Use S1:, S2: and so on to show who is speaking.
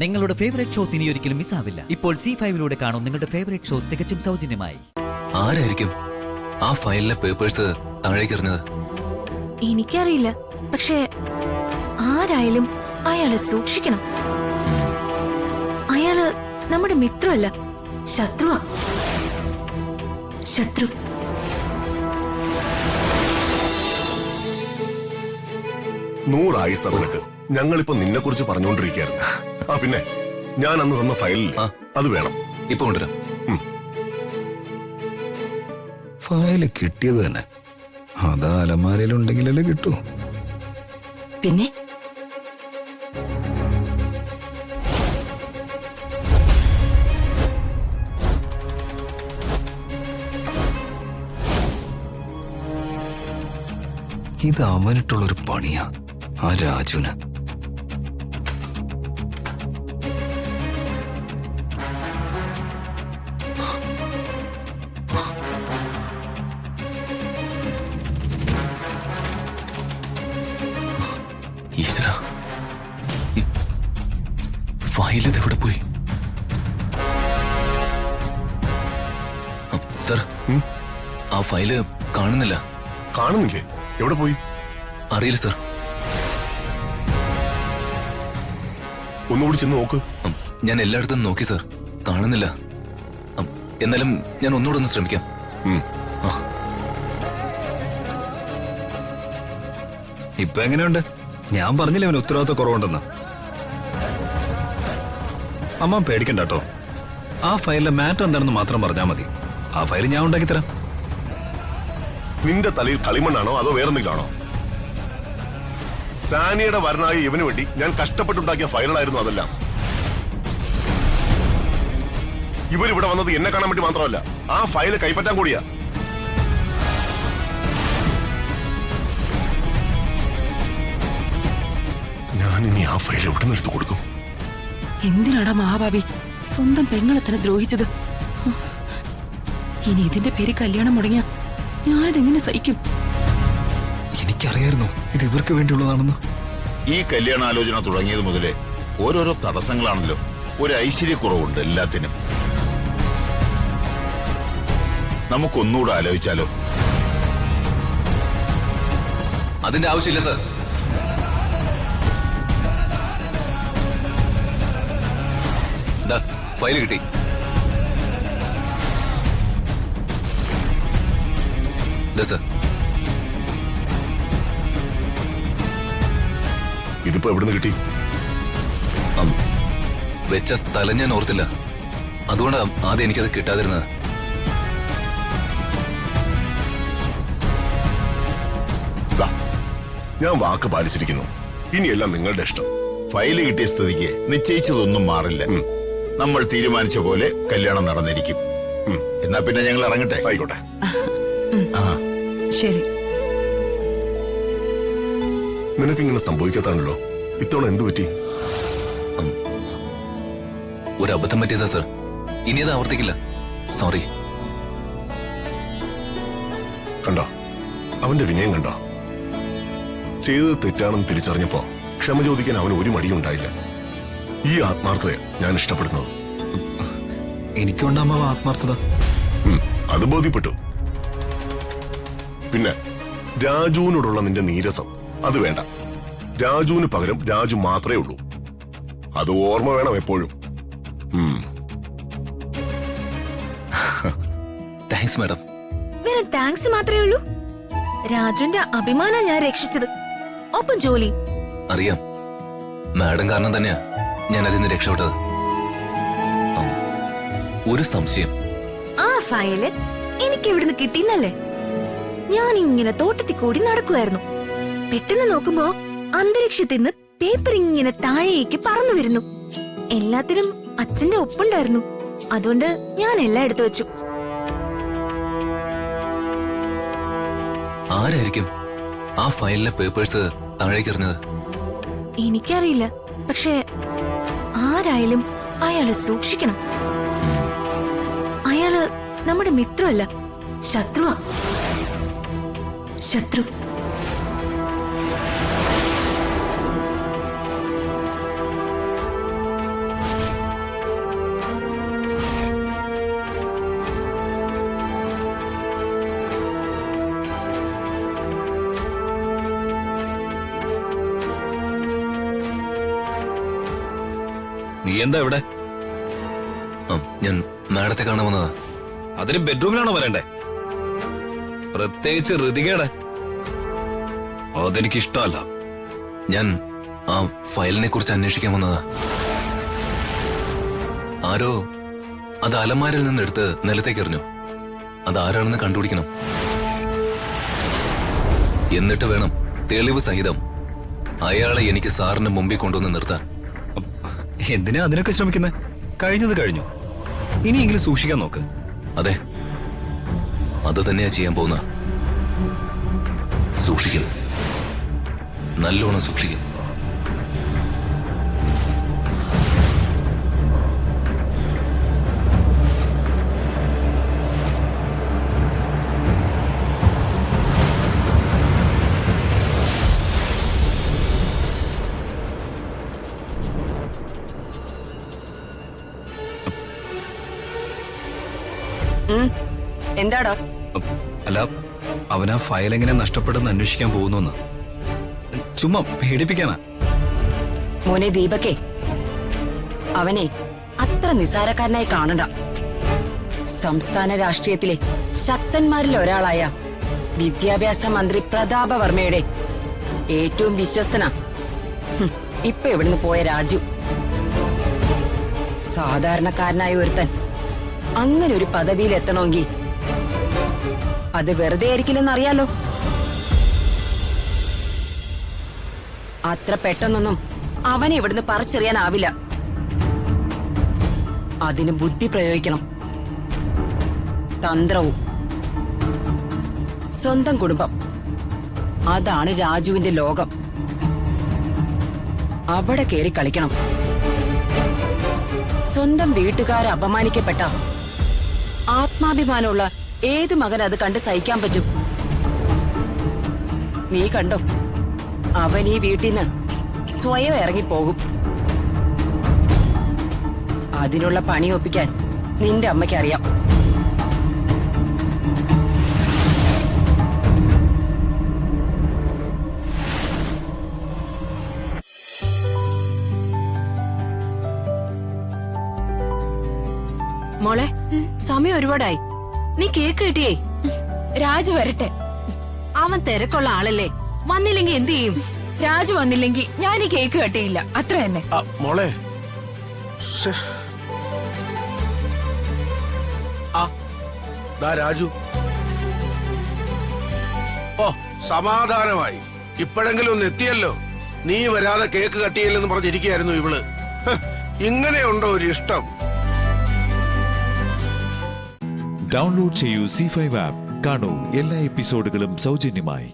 S1: നിങ്ങളുടെ favourite shows ഇനി ഒരിക്കലും മിസ്സാവില്ല. ഇപ്പോൾ C5 കാണും നിങ്ങളുടെ ഫേവറേറ്റ് ഷോസ് തികച്ചും സൗജന്യമായി.
S2: ആരായിരിക്കും ആ ഫയലിലെ പേപ്പേഴ്സ് താഴേക്ക് എറിഞ്ഞത്?
S3: എനിക്കറിയില്ല, പക്ഷേ ആരായാലും അയാളെ സൂക്ഷിക്കണം. അയാള് നമ്മുടെ മിത്രമല്ല, ശത്രുവാ. ശത്രു.
S4: നൂറായി സവനക്ക്. ഞങ്ങളിപ്പോ നിന്നെ കുറിച്ച് പറഞ്ഞുകൊണ്ടിരിക്കുകയായിരുന്നു. ആ പിന്നെ ഞാൻ അന്ന് തന്ന ഫയലിൽ അത് വേണം.
S2: ഇപ്പൊ കൊണ്ടുവരാം.
S5: ഫയല് കിട്ടിയത് തന്നെ അത് അലമാരയിലുണ്ടെങ്കിലല്ലേ കിട്ടൂ.
S3: പിന്നെ
S5: ഇത് അവനിട്ടുള്ളൊരു പണിയാ ആ രാജുന്.
S2: ഈശ്വര, ഫയൽ ഇതെവിടെ പോയി? സർ, ആ ഫയല് കാണുന്നില്ല.
S4: കാണുന്നില്ലേ? എവിടെ പോയി?
S2: അറിയില്ല സർ.
S4: ഒന്നുകൂടി ചെന്ന് നോക്ക്.
S2: ഞാൻ എല്ലായിടത്തും നോക്കി സർ, കാണുന്നില്ല. എന്നാലും ഞാൻ ഒന്നുകൂടെ ഒന്ന് ശ്രമിക്കാം.
S5: ഇപ്പൊ എങ്ങനെയുണ്ട്? ഞാൻ പറഞ്ഞില്ലേ അവന് ഉത്തരവാദിത്വ കുറവുണ്ടെന്ന്. അമ്മ പേടിക്കണ്ട കേട്ടോ. ആ ഫയലിലെ മാറ്റർ എന്താണെന്ന് മാത്രം പറഞ്ഞാൽ മതി. ആ ഫയൽ ഞാൻ ഉണ്ടാക്കി തരാം.
S4: നിന്റെ തലയിൽ കളിമണ്ണാണോ അതോ വേറെന്തെങ്കിലാണോ? സാനിയുടെ വരനായ ഇവന് വേണ്ടി ഞാൻ കഷ്ടപ്പെട്ടുണ്ടാക്കിയ ഫയലുകളായിരുന്നു അതെല്ലാം. ഇവരിവിടെ വന്നത് എന്നെ കാണാൻ വേണ്ടി മാത്രമല്ല, ആ ഫയല് കൈപ്പറ്റാൻ കൂടിയാ. ഞാൻ ഇനി ആ ഫയൽ എവിടെ നിന്ന് എടുത്തു കൊടുക്കും?
S3: എന്തിനാടാ മഹാഭാവി സ്വന്തം പെങ്ങളെ തന്നെ ദ്രോഹിച്ചത്? ഇനി ഇതിന്റെ പേര് കല്യാണം മുടങ്ങിയ ഞാനിതെങ്ങനെ സഹിക്കും?
S5: എനിക്കറിയായിരുന്നു ഇത് ഇവർക്ക് വേണ്ടിയുള്ളതാണെന്ന്.
S6: ഈ കല്യാണാലോചന തുടങ്ങിയത് മുതലേ ഓരോരോ തടസ്സങ്ങളാണല്ലോ. ഒരു ഐശ്വര്യക്കുറവുണ്ട് എല്ലാത്തിനും. നമുക്കൊന്നുകൂടെ ആലോചിച്ചാലോ?
S2: അതിന്റെ ആവശ്യമില്ല സർ. ഫയൽ കിട്ടി. സർ,
S4: ഇതിപ്പോ എവിടുന്ന് കിട്ടി?
S2: വെച്ച സ്ഥലം ഞാൻ ഓർത്തില്ല. അതുകൊണ്ടാണ് ആദ്യം എനിക്കത് കിട്ടാതിരുന്നത്.
S4: ഞാൻ വാക്ക് പാലിച്ചിരിക്കുന്നു. ഇനിയെല്ലാം നിങ്ങളുടെ ഇഷ്ടം.
S6: ഫയല് കിട്ടിയ സ്ഥിതിക്ക് നിശ്ചയിച്ചതൊന്നും മാറില്ല. നമ്മൾ തീരുമാനിച്ച പോലെ കല്യാണം നടന്നിരിക്കും. എന്നാ പിന്നെ ഞങ്ങൾ ഇറങ്ങട്ടെ.
S4: ആയിക്കോട്ടെ.
S3: ശരി.
S4: നിനക്കിങ്ങനെ സംഭവിക്കാത്താണല്ലോ. ഇത്തവണ എന്തു പറ്റി?
S2: ഒരു അബദ്ധം പറ്റിയതാ സർ. ഇനി അത് ആവർത്തിക്കില്ല. സോറി.
S4: കണ്ടോ അവന്റെ വിനയം? കണ്ടോ? ചെയ്തത് തെറ്റാണെന്ന് തിരിച്ചറിഞ്ഞപ്പോ ക്ഷമ ചോദിക്കാൻ അവന് ഒരു മടിയും ഉണ്ടായില്ല. ഈ ആത്മാർത്ഥതയെ ഞാൻ ഇഷ്ടപ്പെടുന്നത്.
S5: എനിക്കുണ്ടാകുമ്പോ ആത്മാർത്ഥത.
S4: അത് ബോധ്യപ്പെട്ടു. പിന്നെ രാജുവിനോടുള്ള നിന്റെ നീരസം അത് വേണ്ട. രാജുവിന് പകരം രാജു മാത്രമേ ഉള്ളൂ. അത് ഓർമ്മ വേണം എപ്പോഴും.
S2: Thanks madam.
S3: വെറും താങ്ക്സ് മാത്രമേ ഉള്ളൂ? രാജുന്റെ അഭിമാനം ഞാൻ രക്ഷിച്ചത്, ഒപ്പം ജോലി.
S2: അറിയാം, മാഡം കാരണം തന്നെയാ ഞാൻ അതിൽ നിന്ന് രക്ഷപ്പെട്ടത്. ഒരു സംശയം.
S3: ആ ഫയല് എനിക്ക് എവിടുന്ന് കിട്ടിയെന്നല്ലേ? ഞാൻ ഇങ്ങനെ തോട്ടത്തിൽ കൂടി നടക്കുമായിരുന്നു. പെട്ടെന്ന് നോക്കുമ്പോ അന്തരീക്ഷത്തിൽ നിന്ന് പേപ്പർ ഇങ്ങനെ താഴേക്ക് പറന്നു വരുന്നു. എല്ലാത്തിനും അച്ഛന്റെ ഒപ്പുണ്ടായിരുന്നു. അതുകൊണ്ട് ഞാൻ എല്ലാം എടുത്തു വെച്ചു.
S2: ആരായിരിക്കും ആ ഫയലിലെ പേപ്പേഴ്സ് താഴേക്ക് എറിഞ്ഞത്?
S3: എനിക്കറിയില്ല, പക്ഷേ ആരായാലും അയാളെ സൂക്ഷിക്കണം. അയാള് നമ്മുടെ മിത്രമല്ല, ശത്രുവാ. ശത്രു.
S5: നീ എന്താ ഇവിടെ?
S2: ഞാൻ മാഡത്തെ കാണാൻ വന്നതാ.
S5: അതിന് ബെഡ്റൂമിലാണോ വരണ്ടേ? പ്രത്യേകിച്ച് ഋതികയുടെ. അതെനിക്ക് ഇഷ്ടമല്ല.
S2: ഞാൻ ആ ഫയലിനെ കുറിച്ച് അന്വേഷിക്കാൻ വന്നതാ. ആരോ അത് അലമാരിൽ നിന്നെടുത്ത് നിലത്തേക്ക് എറിഞ്ഞു. അതാരാണെന്ന് കണ്ടുപിടിക്കണം. എന്നിട്ട് വേണം തെളിവ് സഹിതം അയാളെ എനിക്ക് സാറിന് മുമ്പിൽ കൊണ്ടുവന്ന് നിർത്താൻ.
S5: എന്തിനാ അതിനൊക്കെ ശ്രമിക്കുന്നത്? കഴിഞ്ഞത് കഴിഞ്ഞു. ഇനിയെങ്കിലും സൂക്ഷിക്കാൻ നോക്ക്.
S2: അതെ, അത് തന്നെയാ ചെയ്യാൻ പോകുന്ന. സൂക്ഷിക്കൽ, നല്ലോണം സൂക്ഷിക്കൽ.
S7: എന്താടാ?
S5: അല്ല, അവനാ ഫയൽ എങ്ങനെ നഷ്ടപ്പെടുന്ന അന്വേഷിക്കാൻ പോകുന്നു. ചുമ്മാ പേടിപ്പിക്കാനാ.
S7: മോനെ ദീപകേ, അവനെ അത്ര നിസാരക്കാരനായി കാണണ്ട. സംസ്ഥാന രാഷ്ട്രീയത്തിലെ ശക്തന്മാരിൽ ഒരാളായ വിദ്യാഭ്യാസ മന്ത്രി പ്രതാപവർമ്മയുടെ ഏറ്റവും വിശ്വസ്തനാ ഇപ്പൊ ഇവിടുന്ന് പോയ രാജു. സാധാരണക്കാരനായ ഒരുത്തൻ അങ്ങനെ ഒരു പദവിയിൽ എത്തണമെങ്കിൽ അത് വെറുതെ ആയിരിക്കില്ലെന്നറിയാലോ. അത്ര പെട്ടെന്നൊന്നും അവനെ ഇവിടുന്ന് പറിച്ചെറിയാനാവില്ല. അതിന് ബുദ്ധി പ്രയോഗിക്കണം, തന്ത്രവും. സ്വന്തം കുടുംബം, അതാണ് രാജുവിന്റെ ലോകം. അവിടെ കേറി കളിക്കണം. സ്വന്തം വീട്ടുകാരെ അപമാനിക്കപ്പെട്ട ആത്മാഭിമാനമുള്ള ഏതു മകൻ അത് കണ്ട് സഹിക്കാൻ പറ്റും? നീ കണ്ടോ, അവൻ ഈ വീട്ടിൽ നിന്ന് സ്വയം ഇറങ്ങിപ്പോകും. അതിനുള്ള പണി ഒപ്പിക്കാൻ നിന്റെ അമ്മയ്ക്കറിയാം.
S8: മോളെ, സമയം ഒരുപാടായി. നീ കേക്ക് കിട്ടിയേ?
S9: രാജു വരട്ടെ.
S8: അവൻ തിരക്കുള്ള ആളല്ലേ, വന്നില്ലെങ്കി എന്ത് ചെയ്യും?
S9: രാജു വന്നില്ലെങ്കിൽ ഞാൻ ഈ കേക്ക് കട്ടിയില്ല, അത്ര തന്നെ.
S10: മോളെ, രാജു. ഓ, സമാധാനമായി. ഇപ്പോഴെങ്കിലും ഒന്ന് എത്തിയല്ലോ. നീ വരാതെ കേക്ക് കട്ടിയില്ലെന്ന് പറഞ്ഞിരിക്കുകയായിരുന്നു ഇവള്. ഇങ്ങനെയുണ്ടോ ഒരു ഇഷ്ടം?
S11: ഡൗൺലോഡ് ചെയ്യൂ C5 ആപ്പ്. കാണൂ എല്ലാ എപ്പിസോഡുകളും സൗജന്യമായി.